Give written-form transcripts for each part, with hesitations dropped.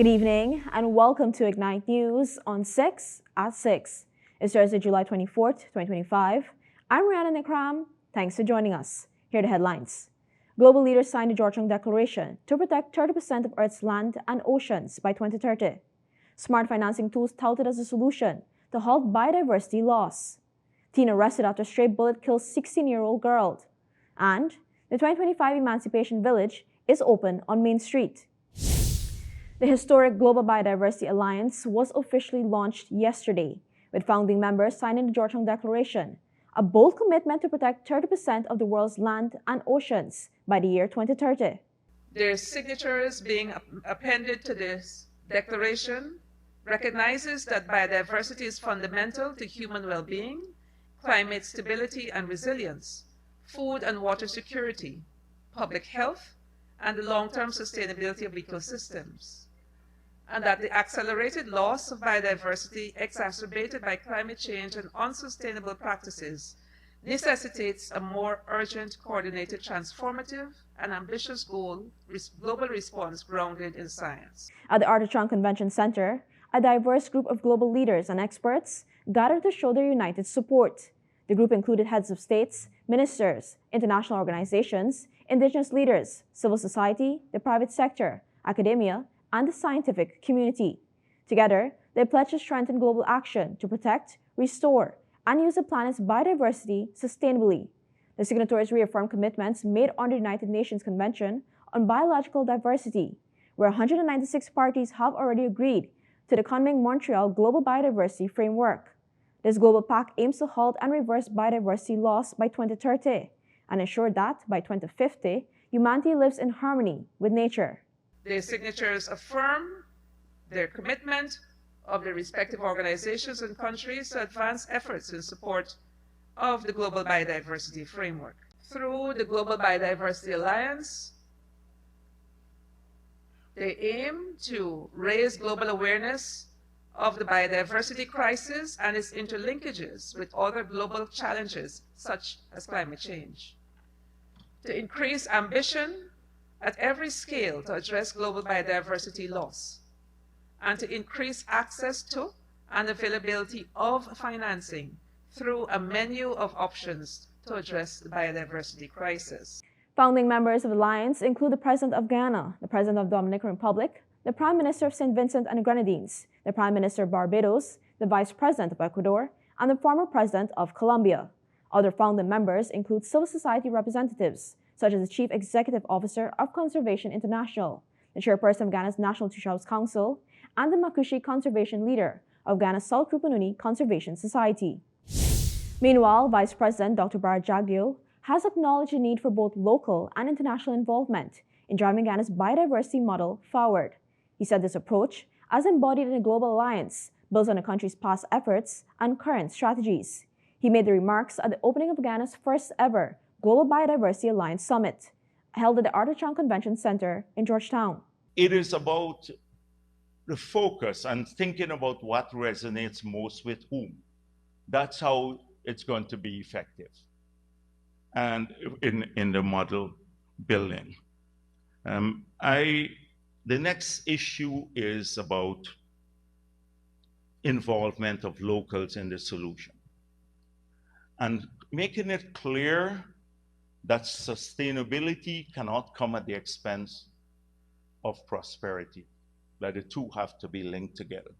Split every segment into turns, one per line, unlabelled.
Good evening and welcome to Ignite News on 6 at 6. It's Thursday, July 24th, 2025. I'm Rihanna Nikram. Thanks for joining us. Here are the headlines. Global leaders signed the Georgetown Declaration to protect 30% of Earth's land and oceans by 2030. Smart financing tools touted as a solution to halt biodiversity loss. Teen arrested after stray bullet kills 16-year-old girl. And the 2025 Emancipation Village is open on Main Street. The historic Global Biodiversity Alliance was officially launched yesterday, with founding members signing the Georgetown Declaration, a bold commitment to protect 30% of the world's land and oceans by the year 2030.
Their signatures being appended to this declaration recognizes that biodiversity is fundamental to human well-being, climate stability and resilience, food and water security, public health, and the long-term sustainability of ecosystems, and that the accelerated loss of biodiversity exacerbated by climate change and unsustainable practices necessitates a more urgent, coordinated, transformative, and ambitious global response grounded in science.
At the Artichoke Convention Center, a diverse group of global leaders and experts gathered to show their united support. The group included heads of states, ministers, international organizations, indigenous leaders, civil society, the private sector, academia, and the scientific community. Together, they pledged to strengthen global action to protect, restore, and use the planet's biodiversity sustainably. The signatories reaffirmed commitments made under the United Nations Convention on Biological Diversity, where 196 parties have already agreed to the Kunming-Montreal Global Biodiversity Framework. This global pact aims to halt and reverse biodiversity loss by 2030 and ensure that, by 2050, humanity lives in harmony with nature.
Their signatures affirm their commitment of their respective organizations and countries to advance efforts in support of the Global Biodiversity Framework. Through the Global Biodiversity Alliance, they aim to raise global awareness of the biodiversity crisis and its interlinkages with other global challenges, such as climate change, to increase ambition at every scale to address global biodiversity loss, and to increase access to and availability of financing through a menu of options to address the biodiversity crisis.
Founding members of the Alliance include the President of Ghana, the President of the Dominican Republic, the Prime Minister of St. Vincent and the Grenadines, the Prime Minister of Barbados, the Vice President of Ecuador, and the former President of Colombia. Other founding members include civil society representatives, such as the Chief Executive Officer of Conservation International, the Chairperson of Ghana's National Two-House Council, and the Makushi Conservation Leader of Ghana's South Rupununi Conservation Society. Meanwhile, Vice President Dr. Bara Jagyo has acknowledged the need for both local and international involvement in driving Ghana's biodiversity model forward. He said this approach, as embodied in the Global Alliance, builds on the country's past efforts and current strategies. He made the remarks at the opening of Ghana's first ever Global Biodiversity Alliance Summit, held at the Artichoke Convention Center in Georgetown.
It is about the focus and thinking about what resonates most with whom. That's how it's going to be effective and in the model building. The next issue is about involvement of locals in the solution and making it clear that sustainability cannot come at the expense of prosperity, that the two have to be linked together.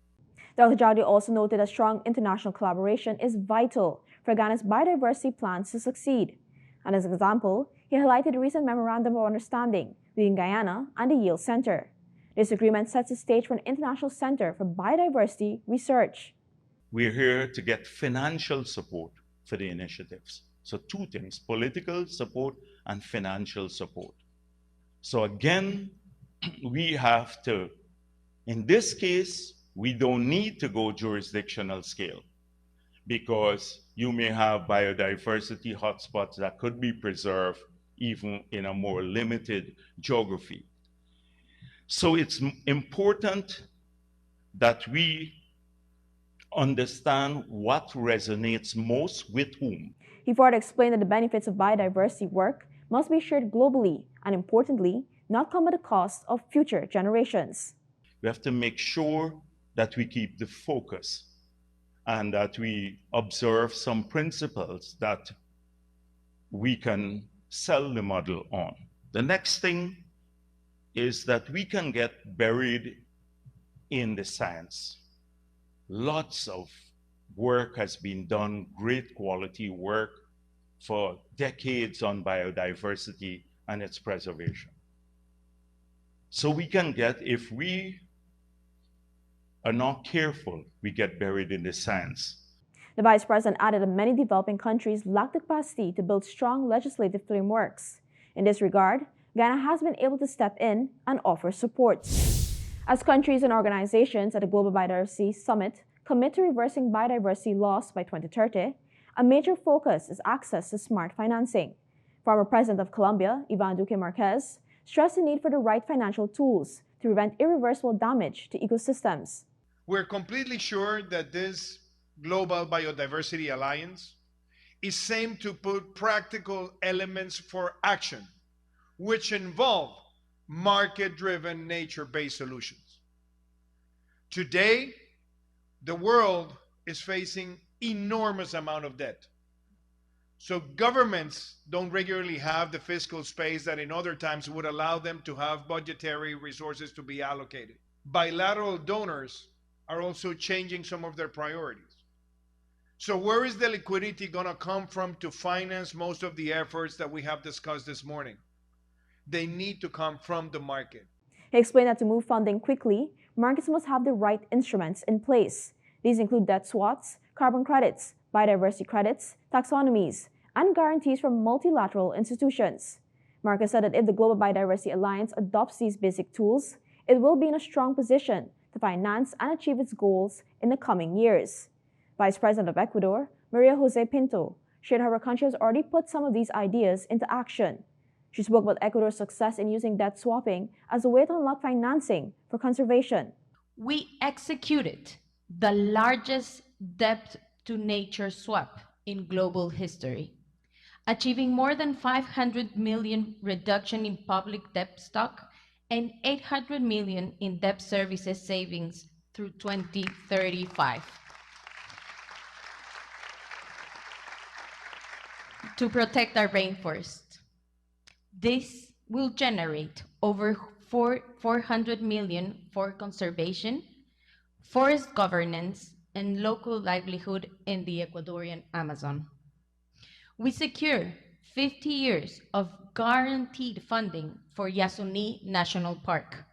Dr. Jagyo also noted that strong international collaboration is vital for Ghana's biodiversity plans to succeed. And as an example, he highlighted the recent Memorandum of Understanding between Guyana and the Yale Center. This agreement sets the stage for an international center for biodiversity research.
We're here to get financial support for the initiatives. So two things, political support and financial support. So again, we have to, in this case, we don't need to go jurisdictional scale because you may have biodiversity hotspots that could be preserved even in a more limited geography. So it's important that we understand what resonates most with whom.
He further explained that the benefits of biodiversity work must be shared globally and, importantly, not come at the cost of future generations.
We have to make sure that we keep the focus and that we observe some principles that we can sell the model on. The next thing is that we can get buried in the science. Lots of work has been done, great quality work for decades on biodiversity and its preservation. So we can get, if we are not careful, we get buried in the science.
The Vice President added that many developing countries lack the capacity to build strong legislative frameworks. In this regard, Ghana has been able to step in and offer support. As countries and organizations at the Global Biodiversity Summit commit to reversing biodiversity loss by 2030, a major focus is access to smart financing. Former President of Colombia, Iván Duque Márquez, stressed the need for the right financial tools to prevent irreversible damage to ecosystems.
We're completely sure that this Global Biodiversity Alliance is aimed to put practical elements for action, which involve market-driven, nature-based solutions. Today, the world is facing enormous amount of debt. So governments don't regularly have the fiscal space that in other times would allow them to have budgetary resources to be allocated. Bilateral donors are also changing some of their priorities. So where is the liquidity going to come from to finance most of the efforts that we have discussed this morning? They need to come from the market.
He explained that to move funding quickly, markets must have the right instruments in place. These include debt swaps, carbon credits, biodiversity credits, taxonomies, and guarantees from multilateral institutions. Marcus said that if the Global Biodiversity Alliance adopts these basic tools, it will be in a strong position to finance and achieve its goals in the coming years. Vice President of Ecuador, Maria Jose Pinto, shared how her country has already put some of these ideas into action. She spoke about Ecuador's success in using debt swapping as a way to unlock financing for conservation.
We executed the largest debt-to-nature swap in global history, achieving more than 500 million reduction in public debt stock and 800 million in debt services savings through 2035. To protect our rainforest. This will generate over 400 million for conservation, forest governance, and local livelihood in the Ecuadorian Amazon. We secure 50 years of guaranteed funding for Yasuní National Park,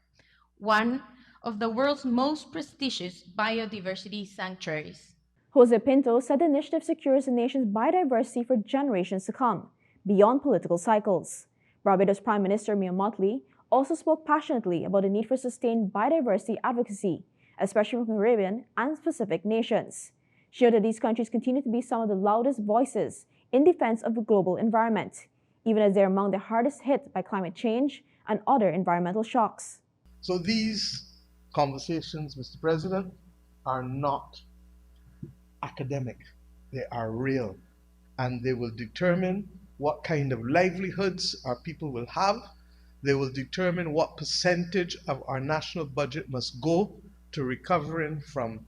one of the world's most prestigious biodiversity sanctuaries.
Jose Pinto said the initiative secures the nation's biodiversity for generations to come, beyond political cycles. Barbados Prime Minister Mia Mottley also spoke passionately about the need for sustained biodiversity advocacy, especially from Caribbean and Pacific nations. She noted that these countries continue to be some of the loudest voices in defense of the global environment, even as they are among the hardest hit by climate change and other environmental shocks.
So these conversations, Mr. President, are not academic. They are real, and they will determine what kind of livelihoods our people will have. They will determine what percentage of our national budget must go to recovering from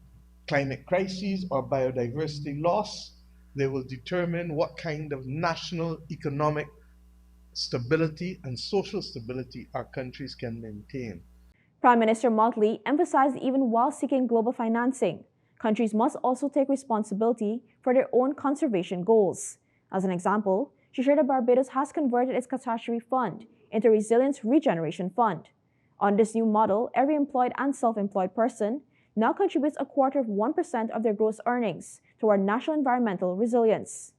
climate crises or biodiversity loss. They will determine what kind of national economic stability and social stability our countries can maintain.
Prime Minister Mottley emphasized that even while seeking global financing, countries must also take responsibility for their own conservation goals. As an example, she shared that Barbados has converted its catastrophe fund into a resilience regeneration fund. On this new model, every employed and self-employed person now contributes 1/4% of their gross earnings toward national environmental resilience.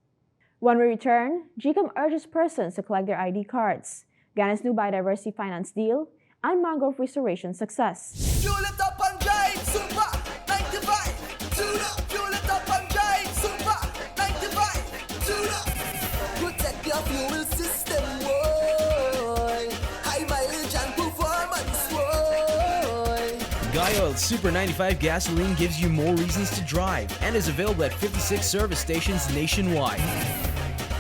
When we return, GCOM urges persons to collect their ID cards, Ghana's new biodiversity finance deal, and mangrove restoration success.
Fuel it up and drive, super 95. Fuel it up and drive, super 95. Protect your fuel system, boy. High mileage and performance, boy.
Guy Oil's Super 95 gasoline gives you more reasons to drive and is available at 56 service stations nationwide.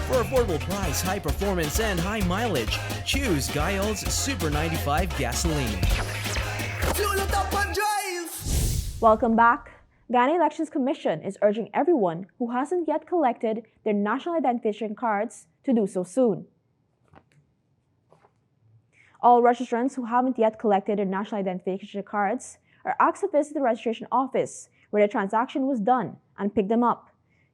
For affordable price, high performance, and high mileage, choose Guy Oil's Super 95 gasoline.
fuel it up and drive.
Welcome back. Ghana Elections Commission is urging everyone who hasn't yet collected their national identification cards to do so soon. All registrants who haven't yet collected their national identification cards are asked to visit the registration office where the transaction was done and pick them up.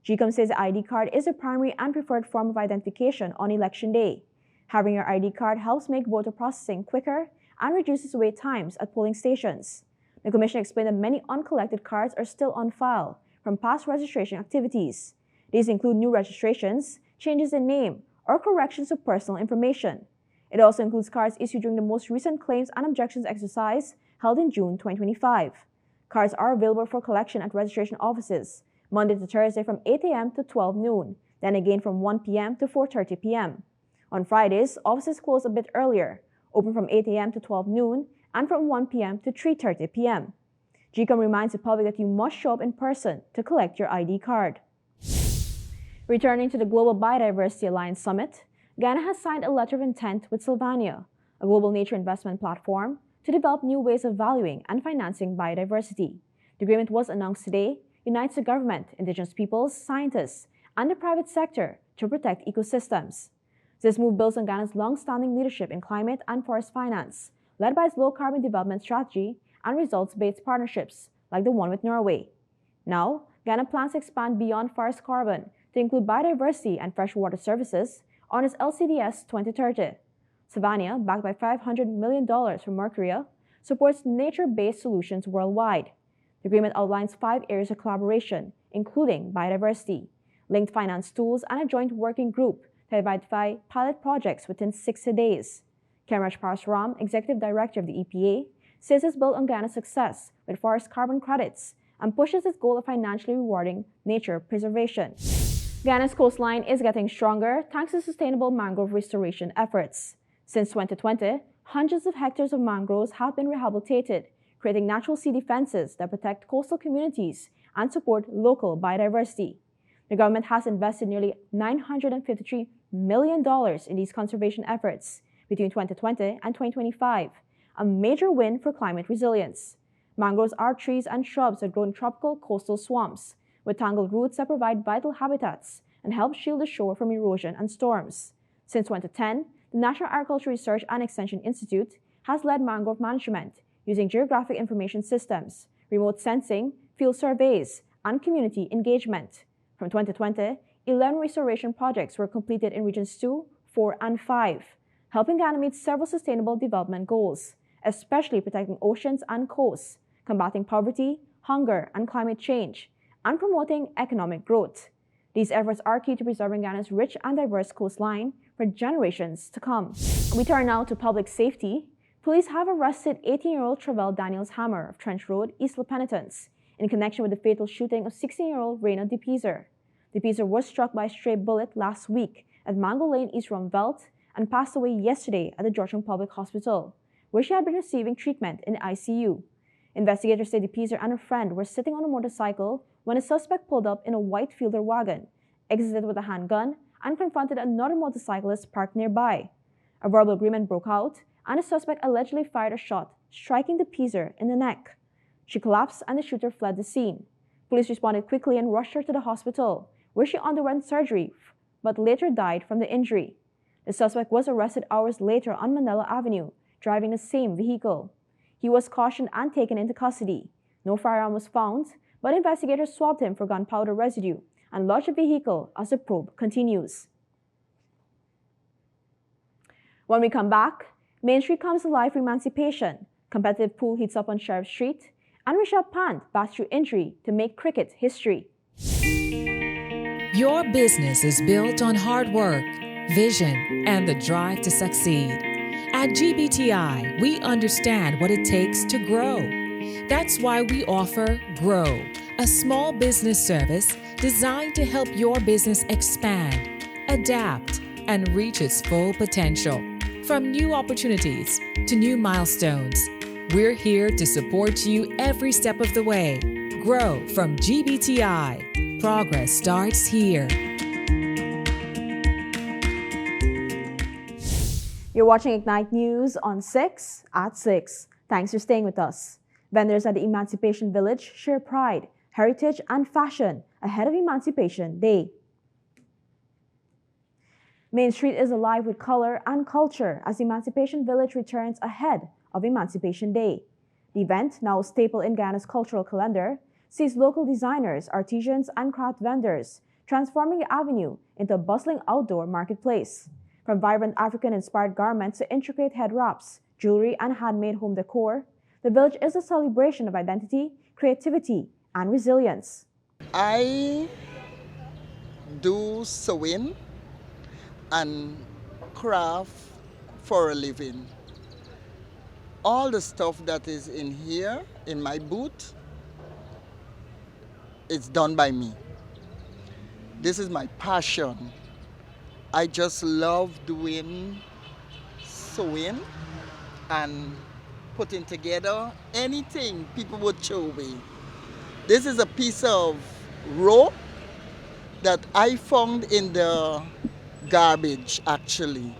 GCOM says the ID card is a primary and preferred form of identification on election day. Having your ID card helps make voter processing quicker and reduces wait times at polling stations. The Commission explained that many uncollected cards are still on file from past registration activities. These include new registrations, changes in name, or corrections of personal information. It also includes cards issued during the most recent claims and objections exercise held in June 2025. Cards are available for collection at registration offices Monday to Thursday from 8 a.m. to 12 noon, then again from 1 p.m. to 4:30 p.m. On Fridays, offices close a bit earlier, open from 8 a.m. to 12 noon, and from 1 p.m. to 3:30 p.m. GCOM reminds the public that you must show up in person to collect your ID card. Returning to the Global Biodiversity Alliance Summit, Ghana has signed a letter of intent with Sylvania, a global nature investment platform, to develop new ways of valuing and financing biodiversity. The agreement was announced today, unites the government, indigenous peoples, scientists, and the private sector to protect ecosystems. This move builds on Ghana's long-standing leadership in climate and forest finance, led by its low-carbon development strategy and results-based partnerships, like the one with Norway. Now, Ghana plans to expand beyond forest carbon to include biodiversity and freshwater services on its LCDS 2030. Sylvania, backed by $500 million from Mercuria, supports nature-based solutions worldwide. The agreement outlines 5 areas of collaboration, including biodiversity, linked finance tools, and a joint working group to identify pilot projects within 60 days. Kemraj Parasuram, Executive Director of the EPA, says it's built on Ghana's success with forest carbon credits and pushes its goal of financially rewarding nature preservation. Ghana's coastline is getting stronger thanks to sustainable mangrove restoration efforts. Since 2020, hundreds of hectares of mangroves have been rehabilitated, creating natural sea defenses that protect coastal communities and support local biodiversity. The government has invested nearly $953 million in these conservation efforts between 2020 and 2025, a major win for climate resilience. Mangroves are trees and shrubs that grow in tropical coastal swamps, with tangled roots that provide vital habitats and help shield the shore from erosion and storms. Since 2010, the National Agricultural Research and Extension Institute has led mangrove management using geographic information systems, remote sensing, field surveys, and community engagement. From 2020, 11 restoration projects were completed in Regions 2, 4, and 5, helping Ghana meet several sustainable development goals, especially protecting oceans and coasts, combating poverty, hunger, and climate change, and promoting economic growth. These efforts are key to preserving Ghana's rich and diverse coastline for generations to come. We turn now to public safety. Police have arrested 18-year-old Travell Daniels Hammer of Trench Road, East La Penitence, in connection with the fatal shooting of 16-year-old Reina DePizer. DePizer was struck by a stray bullet last week at Mango Lane, East Rumvelt, and passed away yesterday at the Georgetown Public Hospital, where she had been receiving treatment in the ICU. Investigators say DePizer and a friend were sitting on a motorcycle when a suspect pulled up in a white Fielder wagon, exited with a handgun, and confronted another motorcyclist parked nearby. A verbal agreement broke out, and the suspect allegedly fired a shot, striking DePizer in the neck. She collapsed and the shooter fled the scene. Police responded quickly and rushed her to the hospital, where she underwent surgery, but later died from the injury. The suspect was arrested hours later on Manila Avenue, driving the same vehicle. He was cautioned and taken into custody. No firearm was found, but investigators swabbed him for gunpowder residue and lodged the vehicle as the probe continues. When we come back, Main Street comes alive for Emancipation, competitive pool heats up on Sheriff Street, and Rishabh Pant bats through injury to make cricket history.
Your business is built on hard work, vision, and the drive to succeed. At GBTI, we understand what it takes to grow. That's why we offer Grow, a small business service designed to help your business expand, adapt, and reach its full potential. From new opportunities to new milestones, we're here to support you every step of the way. Grow from GBTI. Progress starts here.
You're watching Ignite News on 6 at 6. Thanks for staying with us. Vendors at the Emancipation Village share pride, heritage, and fashion ahead of Emancipation Day. Main Street is alive with color and culture as Emancipation Village returns ahead of Emancipation Day. The event, now a staple in Ghana's cultural calendar, sees local designers, artisans, and craft vendors transforming the avenue into a bustling outdoor marketplace. From vibrant African-inspired garments to intricate head wraps, jewelry, and handmade home decor, the village is a celebration of identity, creativity, and resilience.
I do sewing and craft for a living. All the stuff that is in here, in my booth, it's done by me. This is my passion. I just love doing sewing and putting together anything people would throw away. This is a piece of rope that I found in the garbage, actually.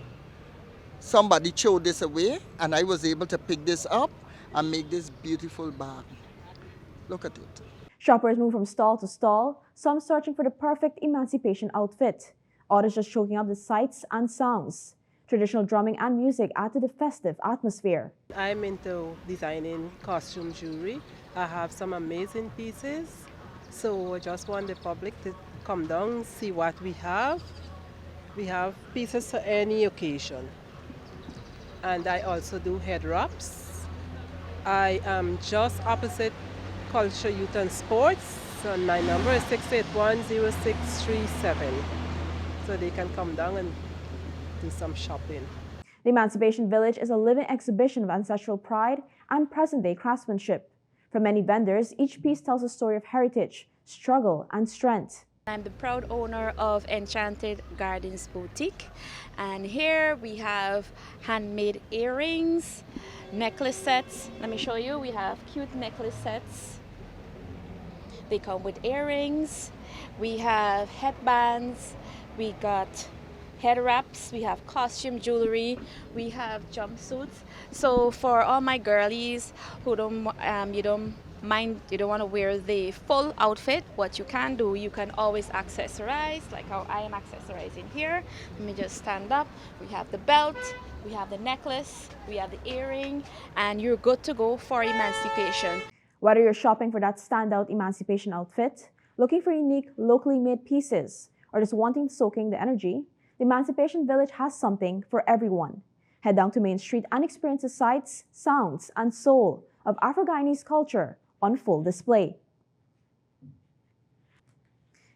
Somebody threw this away and I was able to pick this up and make this beautiful bag. Look at it.
Shoppers move from stall to stall, some searching for the perfect emancipation outfit, others just choking up the sights and sounds. Traditional drumming and music add to the festive atmosphere.
I'm into designing costume jewelry. I have some amazing pieces, so I just want the public to come down, see what we have. We have pieces for any occasion. And I also do head wraps. I am just opposite Culture, Youth and Sports, and my number is 681-0637. So they can come down and do some shopping.
The Emancipation Village is a living exhibition of ancestral pride and present-day craftsmanship. For many vendors, each piece tells a story of heritage, struggle, and strength.
I'm the proud owner of Enchanted Gardens Boutique, and here we have handmade earrings, necklace sets. Let me show you, we have cute necklace sets. They come with earrings, we have headbands, we got head wraps, we have costume jewelry, we have jumpsuits. So for all my girlies who don't want to wear the full outfit, what you can do, you can always accessorize, like how I am accessorizing here. Let me just stand up. We have the belt, we have the necklace, we have the earring, and you're good to go for emancipation.
Whether you're shopping for that standout emancipation outfit, looking for unique, locally made pieces, or just wanting to soak in the energy, the Emancipation Village has something for everyone. Head down to Main Street and experience the sights, sounds, and soul of Afro-Guyanese culture on full display.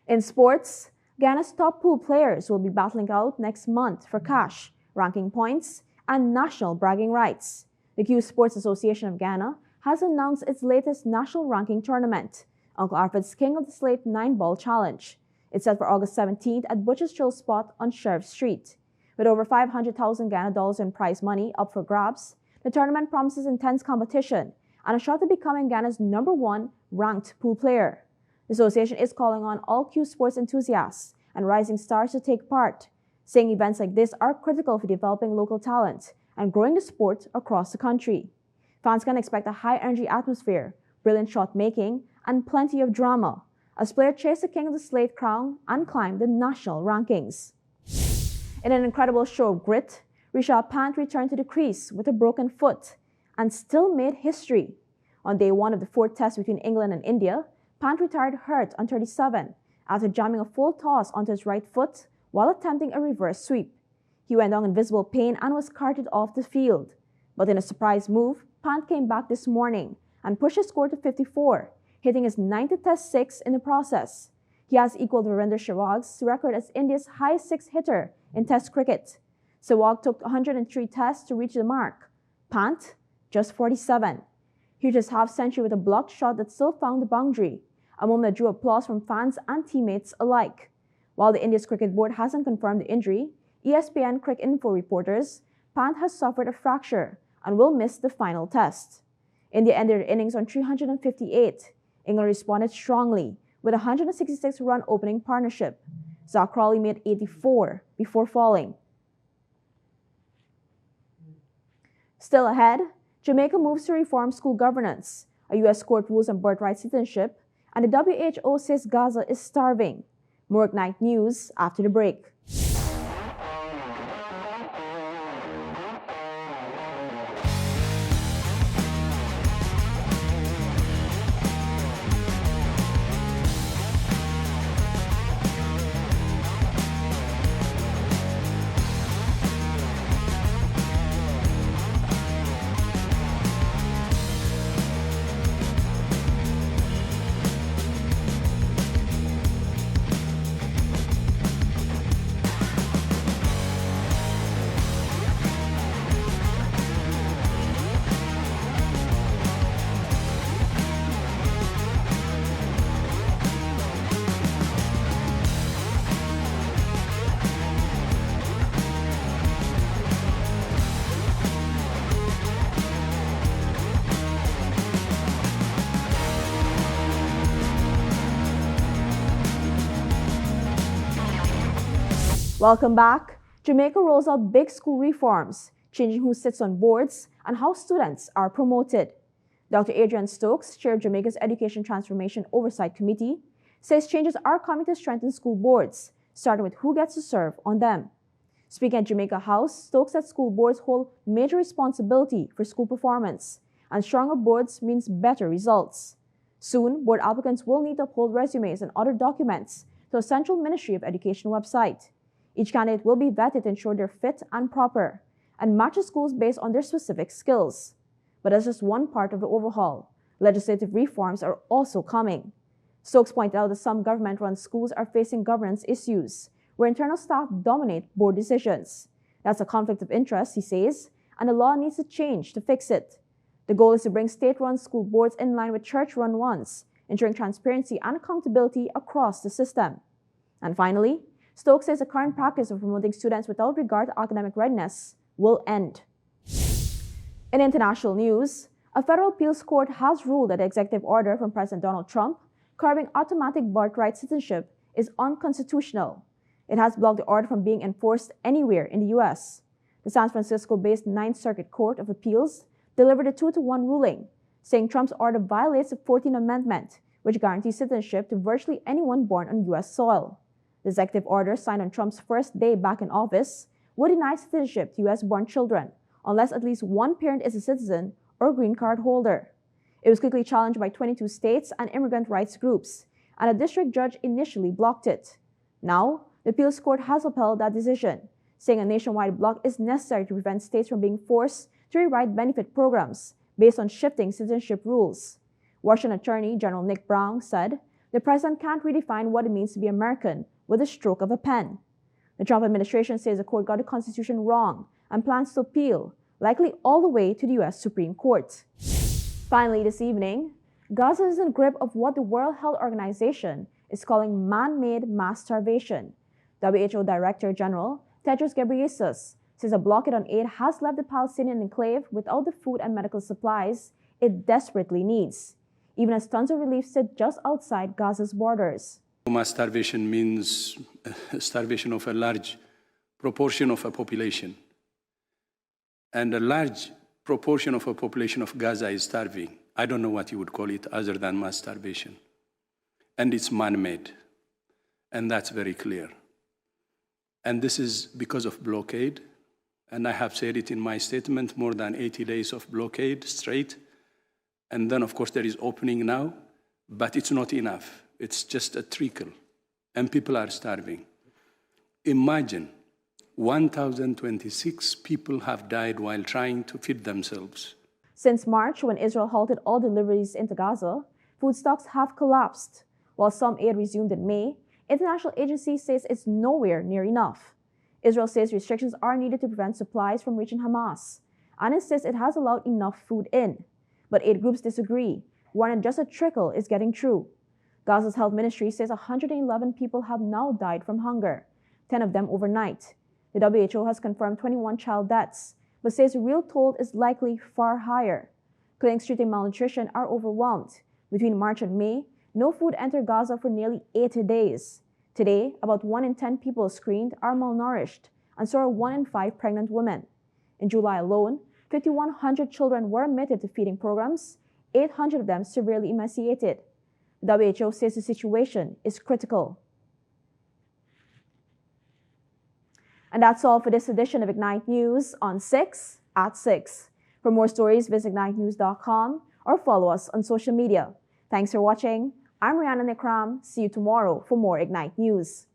In sports, Ghana's top pool players will be battling out next month for cash, ranking points, and national bragging rights. The Q Sports Association of Ghana has announced its latest national ranking tournament, Uncle Alfred's King of the Slate 9-Ball Challenge. It's set for August 17th at Butcher's Chill Spot on Sheriff Street. With over 500,000 Ghana dollars in prize money up for grabs, the tournament promises intense competition and a shot at becoming Ghana's #1 ranked pool player. The association is calling on all Q Sports enthusiasts and rising stars to take part, saying events like this are critical for developing local talent and growing the sport across the country. Fans can expect a high-energy atmosphere, brilliant shot-making, and plenty of drama as players chase the King of the Slate crown and climb the national rankings. In an incredible show of grit, Rishabh Pant returned to the crease with a broken foot and still made history. On day 1 of the 4th test between England and India, Pant retired hurt on 37 after jamming a full toss onto his right foot while attempting a reverse sweep. He went down in visible pain and was carted off the field. But in a surprise move, Pant came back this morning and pushed his score to 54, hitting his 9th test 6 in the process. He has equaled Virender Sehwag's record as India's highest 6-hitter in Test cricket. Sehwag took 103 tests to reach the mark. Pant, just 47. He reached his half-century with a blocked shot that still found the boundary, a moment that drew applause from fans and teammates alike. While the India's cricket board hasn't confirmed the injury, ESPN Cricket Info reporters, Pant has suffered a fracture and will miss the final test. India ended their innings on 358. England responded strongly with a 166-run opening partnership. Zach Crawley made 84 before falling. Still ahead, Jamaica moves to reform school governance. A U.S. court rules on birthright citizenship, and the WHO says Gaza is starving. More Ignite News after the break. Welcome back. Jamaica rolls out big school reforms, changing who sits on boards and how students are promoted. Dr. Adrian Stokes, chair of Jamaica's Education Transformation Oversight Committee, says changes are coming to strengthen school boards, starting with who gets to serve on them. Speaking at Jamaica House, Stokes said school boards hold major responsibility for school performance, and stronger boards means better results. Soon, board applicants will need to uphold resumes and other documents to a Central Ministry of Education website. Each candidate will be vetted to ensure they're fit and proper, and match the schools based on their specific skills. But that's just one part of the overhaul. Legislative reforms are also coming. Stokes pointed out that some government-run schools are facing governance issues, where internal staff dominate board decisions. That's a conflict of interest, he says, and the law needs to change to fix it. The goal is to bring state-run school boards in line with church-run ones, ensuring transparency and accountability across the system. And finally, Stokes says the current practice of promoting students without regard to academic readiness will end. In international news, a federal appeals court has ruled that the executive order from President Donald Trump curbing automatic birthright citizenship is unconstitutional. It has blocked the order from being enforced anywhere in the U.S. The San Francisco-based Ninth Circuit Court of Appeals delivered a 2-1 ruling, saying Trump's order violates the 14th Amendment, which guarantees citizenship to virtually anyone born on U.S. soil. The executive order, signed on Trump's first day back in office, would deny citizenship to U.S.-born children unless at least one parent is a citizen or green card holder. It was quickly challenged by 22 states and immigrant rights groups, and a district judge initially blocked it. Now, the appeals court has upheld that decision, saying a nationwide block is necessary to prevent states from being forced to rewrite benefit programs based on shifting citizenship rules. Washington Attorney General Nick Brown said, "The president can't redefine what it means to be American with a stroke of a pen." The Trump administration says the court got the Constitution wrong and plans to appeal, likely all the way to the U.S. Supreme Court. Finally this evening, Gaza is in the grip of what the World Health Organization is calling man-made mass starvation. WHO Director General Tedros Ghebreyesus says a blockade on aid has left the Palestinian enclave without the food and medical supplies it desperately needs, even as tons of relief sit just outside Gaza's borders.
Mass starvation means starvation of a large proportion of a population. And a large proportion of a population of Gaza is starving. I don't know what you would call it other than mass starvation. And it's man-made. And that's very clear. And this is because of blockade. And I have said it in my statement, more than 80 days of blockade straight. And then, of course, there is opening now, but it's not enough. It's just a trickle, and people are starving. Imagine 1,026 people have died while trying to feed themselves.
Since March, when Israel halted all deliveries into Gaza, food stocks have collapsed. While some aid resumed in May, international agencies say it's nowhere near enough. Israel says restrictions are needed to prevent supplies from reaching Hamas, and insists it has allowed enough food in. But aid groups disagree, warning just a trickle is getting through. Gaza's health ministry says 111 people have now died from hunger, 10 of them overnight. The WHO has confirmed 21 child deaths, but says the real toll is likely far higher. Clinics treating malnutrition are overwhelmed. Between March and May, no food entered Gaza for nearly 80 days. Today, about 1 in 10 people screened are malnourished, and so are 1 in 5 pregnant women. In July alone, 5,100 children were admitted to feeding programs, 800 of them severely emaciated. The WHO says the situation is critical. And that's all for this edition of Ignite News on 6 at 6. For more stories, visit ignitenews.com or follow us on social media. Thanks for watching. I'm Rihanna Nikram. See you tomorrow for more Ignite News.